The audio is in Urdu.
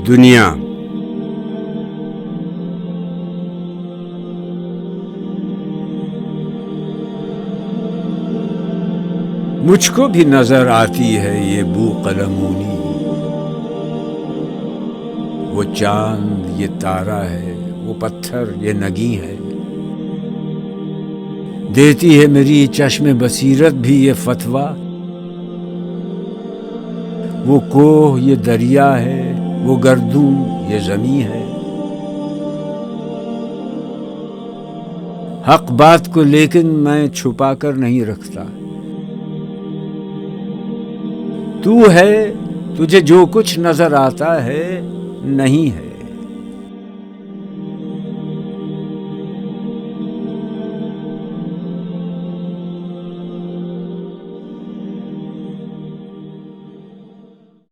دنیا مجھ کو بھی نظر آتی ہے یہ بو قلمونی، وہ چاند یہ تارا ہے، وہ پتھر یہ نگیں ہے، دیتی ہے میری چشم بصیرت بھی یہ فتویٰ، وہ کوہ یہ دریا ہے، وہ گردوں یہ زمیں ہے، حق بات کو لیکن میں چھپا کر نہیں رکھتا، تو ہے، تجھے جو کچھ نظر آتا ہے نہیں ہے،